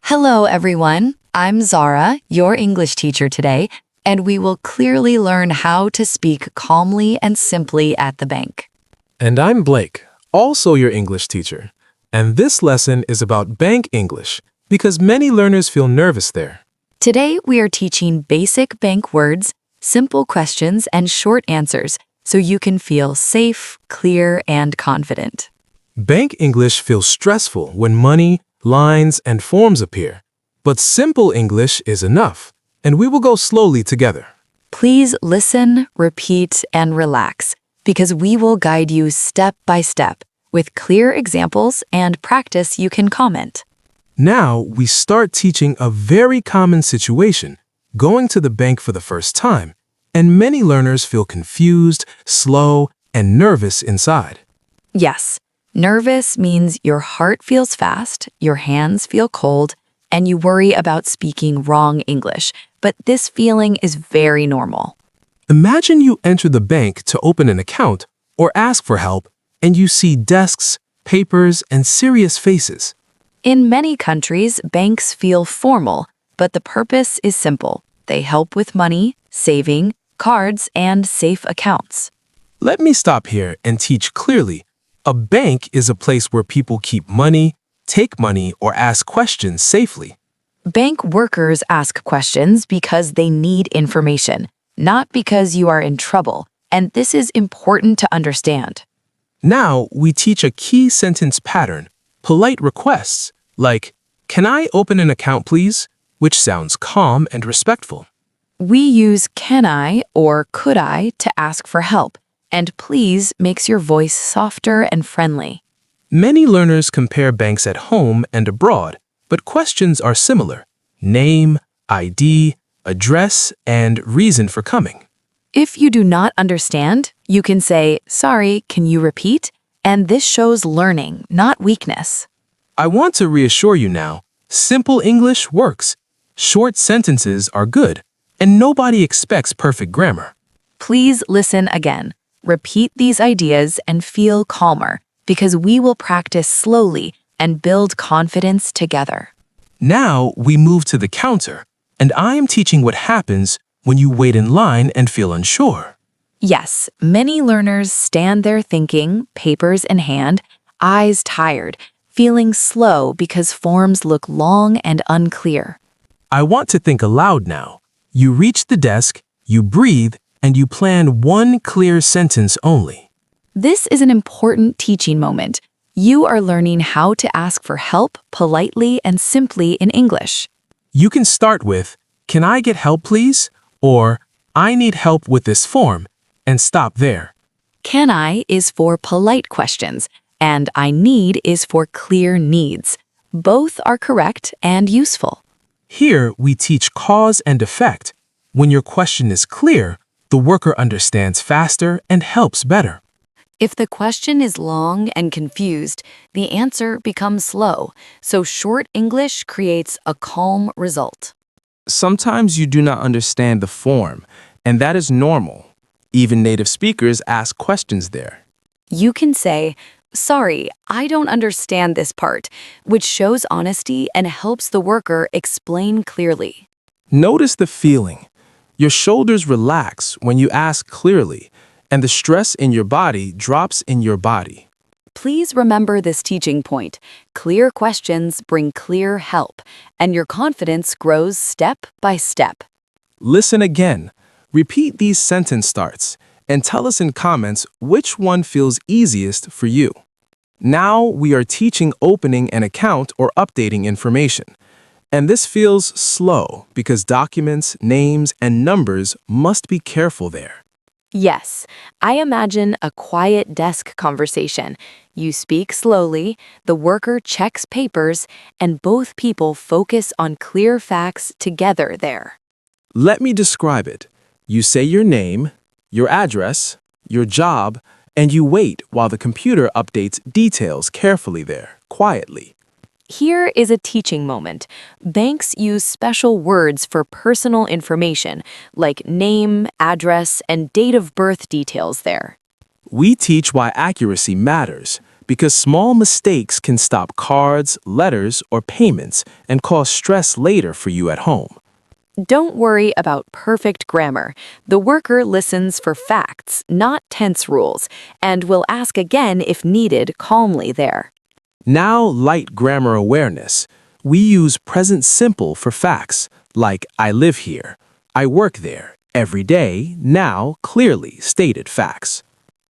Hello, everyone. I'm Zara, your English teacher today, and we will clearly learn how to speak calmly and simply at the bank. And I'm Blake, also your English teacher. And this lesson is about bank English because many learners feel nervous there. Today, we are teaching basic bank words, simple questions, and short answers so you can feel safe, clear, and confident. Bank English feels stressful when money, lines, and forms appear. But simple English is enough, and we will go slowly together. Please listen, repeat, and relax, because we will guide you step by step with clear examples and practice you can comment. Now, we start teaching a very common situation, going to the bank for the first time, and many learners feel confused, slow, and nervous inside. Yes, nervous means your heart feels fast, your hands feel cold, and you worry about speaking wrong English, but this feeling is very normal. Imagine you enter the bank to open an account or ask for help, and you see desks, papers, and serious faces. In many countries, banks feel formal, but the purpose is simple. They help with money, saving, cards, and safe accounts. Let me stop here and teach clearly. A bank is a place where people keep money, take money, or ask questions safely. Bank workers ask questions because they need information, not because you are in trouble, and this is important to understand. Now, we teach a key sentence pattern, polite requests, like, "Can I open an account, please?" which sounds calm and respectful. We use can I or could I to ask for help, and please makes your voice softer and friendly. Many learners compare banks at home and abroad, but questions are similar: name, ID, address, and reason for coming. If you do not understand, you can say, "Sorry, can you repeat?" And this shows learning, not weakness. I want to reassure you now, simple English works. Short sentences are good, and nobody expects perfect grammar. Please listen again. Repeat these ideas and feel calmer, because we will practice slowly and build confidence together. Now we move to the counter, and I am teaching what happens when you wait in line and feel unsure. Yes, many learners stand there thinking, papers in hand, eyes tired, feeling slow because forms look long and unclear. I want to think aloud now. You reach the desk, you breathe, and you plan one clear sentence only. This is an important teaching moment. You are learning how to ask for help politely and simply in English. You can start with, "Can I get help, please?" or "I need help with this form," and stop there. Can I is for polite questions, and I need is for clear needs. Both are correct and useful. Here, we teach cause and effect. When your question is clear, the worker understands faster and helps better. If the question is long and confused, the answer becomes slow, so short English creates a calm result. Sometimes you do not understand the form, and that is normal. Even native speakers ask questions there. You can say, "Sorry, I don't understand this part," which shows honesty and helps the worker explain clearly. Notice the feeling. Your shoulders relax when you ask clearly, and the stress in your body drops in your body. Please remember this teaching point. Clear questions bring clear help, and your confidence grows step by step. Listen again. Repeat these sentence starts, and tell us in comments which one feels easiest for you. Now we are teaching opening an account or updating information. And this feels slow because documents, names, and numbers must be careful there. Yes, I imagine a quiet desk conversation. You speak slowly, the worker checks papers, and both people focus on clear facts together there. Let me describe it. You say your name, your address, your job, and you wait while the computer updates details carefully there, quietly. Here is a teaching moment. Banks use special words for personal information, like name, address, and date of birth details there. We teach why accuracy matters, because small mistakes can stop cards, letters, or payments and cause stress later for you at home. Don't worry about perfect grammar. The worker listens for facts, not tense rules, and will ask again if needed calmly there. Now, light grammar awareness. We use present simple for facts, like I live here, I work there, every day, now clearly stated facts.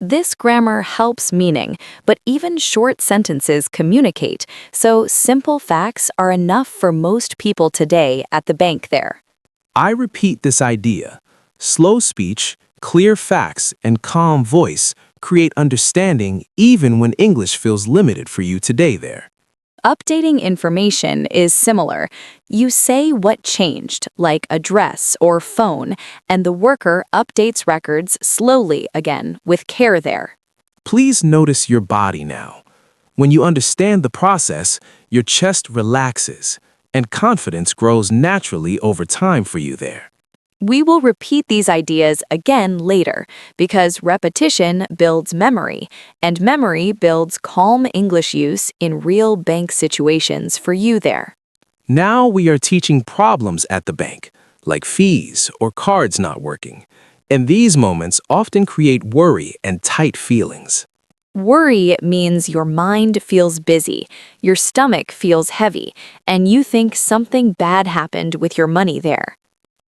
This grammar helps meaning, but even short sentences communicate, so simple facts are enough for most people today at the bank there. I repeat this idea. Slow speech, clear facts, and calm voice create understanding even when English feels limited for you today there. Updating information is similar. You say what changed, like address or phone, and the worker updates records slowly again, with care there. Please notice your body now. When you understand the process, your chest relaxes, and confidence grows naturally over time for you there. We will repeat these ideas again later because repetition builds memory, and memory builds calm English use in real bank situations for you there. Now we are teaching problems at the bank, like fees or cards not working, and these moments often create worry and tight feelings. Worry means your mind feels busy, your stomach feels heavy, and you think something bad happened with your money there.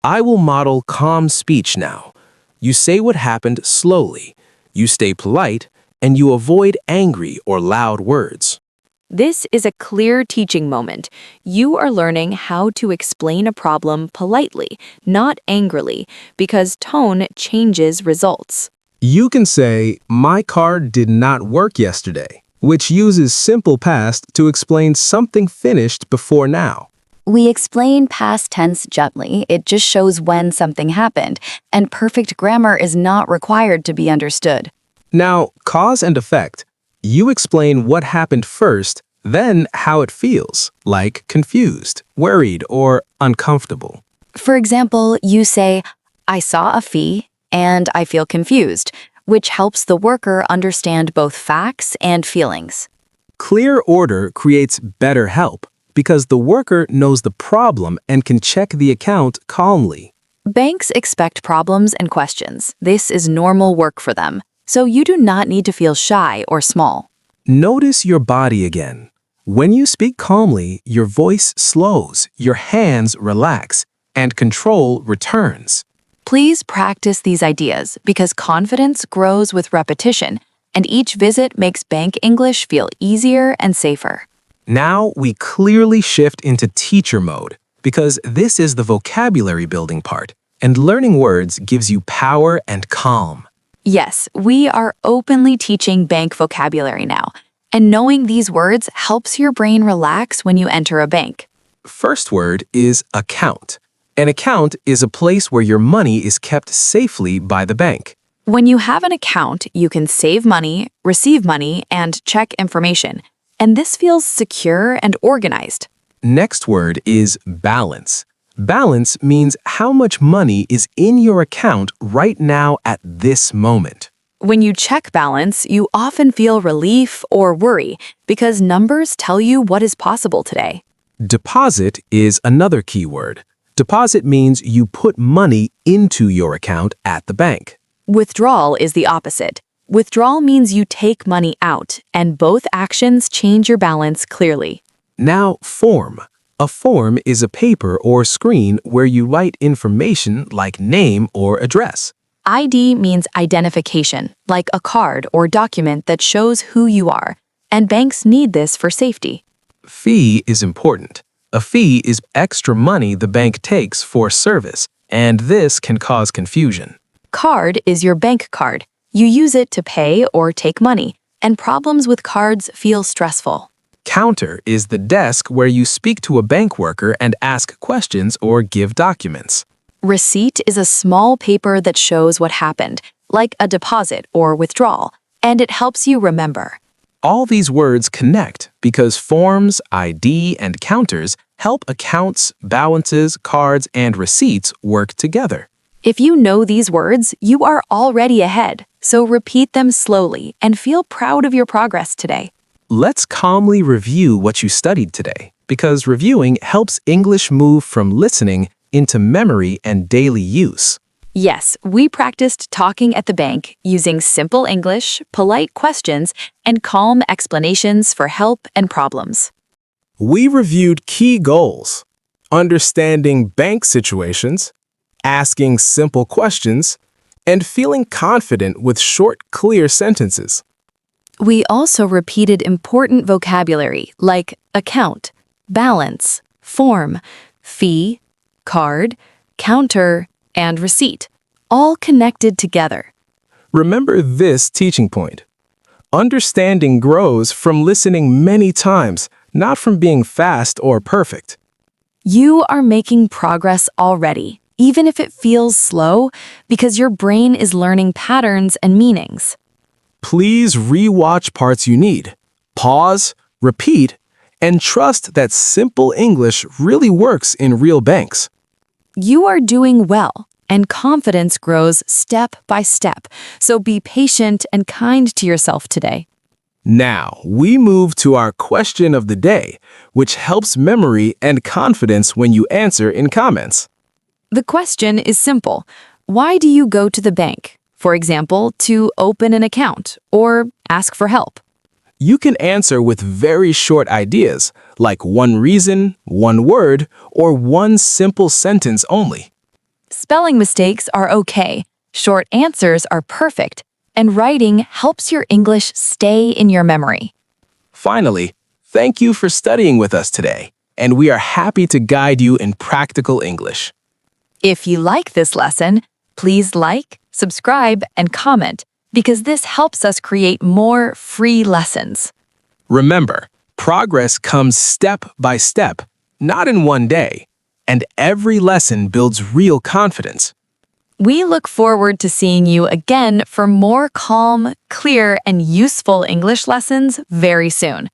I will model calm speech now. You say what happened slowly, you stay polite, and you avoid angry or loud words. This is a clear teaching moment. You are learning how to explain a problem politely, not angrily, because tone changes results. You can say, my card did not work yesterday, which uses simple past to explain something finished before now. We explain past tense gently, it just shows when something happened, and perfect grammar is not required to be understood. Now, cause and effect. You explain what happened first, then how it feels, like confused, worried, or uncomfortable. For example, you say, I saw a fee, and I feel confused, which helps the worker understand both facts and feelings. Clear order creates better help because the worker knows the problem and can check the account calmly. Banks expect problems and questions. This is normal work for them, so you do not need to feel shy or small. Notice your body again. When you speak calmly, your voice slows, your hands relax, and control returns. Please practice these ideas because confidence grows with repetition, and each visit makes bank English feel easier and safer. Now we clearly shift into teacher mode because this is the vocabulary building part, and learning words gives you power and calm. Yes, we are openly teaching bank vocabulary now, and knowing these words helps your brain relax when you enter a bank. First word is account. An account is a place where your money is kept safely by the bank. When you have an account, you can save money, receive money, and check information. And this feels secure and organized. Next word is balance. Balance means how much money is in your account right now at this moment. When you check balance, you often feel relief or worry because numbers tell you what is possible today. Deposit is another key word. Deposit means you put money into your account at the bank. Withdrawal is the opposite. Withdrawal means you take money out, and both actions change your balance clearly. Now, form. A form is a paper or screen where you write information like name or address. ID means identification, like a card or document that shows who you are, and banks need this for safety. Fee is important. A fee is extra money the bank takes for service, and this can cause confusion. Card is your bank card. You use it to pay or take money, and problems with cards feel stressful. Counter is the desk where you speak to a bank worker and ask questions or give documents. Receipt is a small paper that shows what happened, like a deposit or withdrawal, and it helps you remember. All these words connect because forms, ID, and counters help accounts, balances, cards, and receipts work together. If you know these words, you are already ahead, so repeat them slowly and feel proud of your progress today. Let's calmly review what you studied today, because reviewing helps English move from listening into memory and daily use. Yes, we practiced talking at the bank using simple English, polite questions, and calm explanations for help and problems. We reviewed key goals: understanding bank situations, asking simple questions, and feeling confident with short, clear sentences. We also repeated important vocabulary like account, balance, form, fee, card, counter, and receipt, all connected together. Remember this teaching point: understanding grows from listening many times, not from being fast or perfect. You are making progress already, even if it feels slow, because your brain is learning patterns and meanings. Please re-watch parts you need, pause, repeat, and trust that simple English really works in real banks. You are doing well, and confidence grows step by step, so be patient and kind to yourself today. Now, we move to our question of the day, which helps memory and confidence when you answer in comments. The question is simple. Why do you go to the bank? For example, to open an account or ask for help. You can answer with very short ideas, like one reason, one word, or one simple sentence only. Spelling mistakes are okay. Short answers are perfect. And writing helps your English stay in your memory. Finally, thank you for studying with us today, and we are happy to guide you in practical English. If you like this lesson, please like, subscribe, and comment, because this helps us create more free lessons. Remember, progress comes step by step, not in one day, and every lesson builds real confidence. We look forward to seeing you again for more calm, clear, and useful English lessons very soon.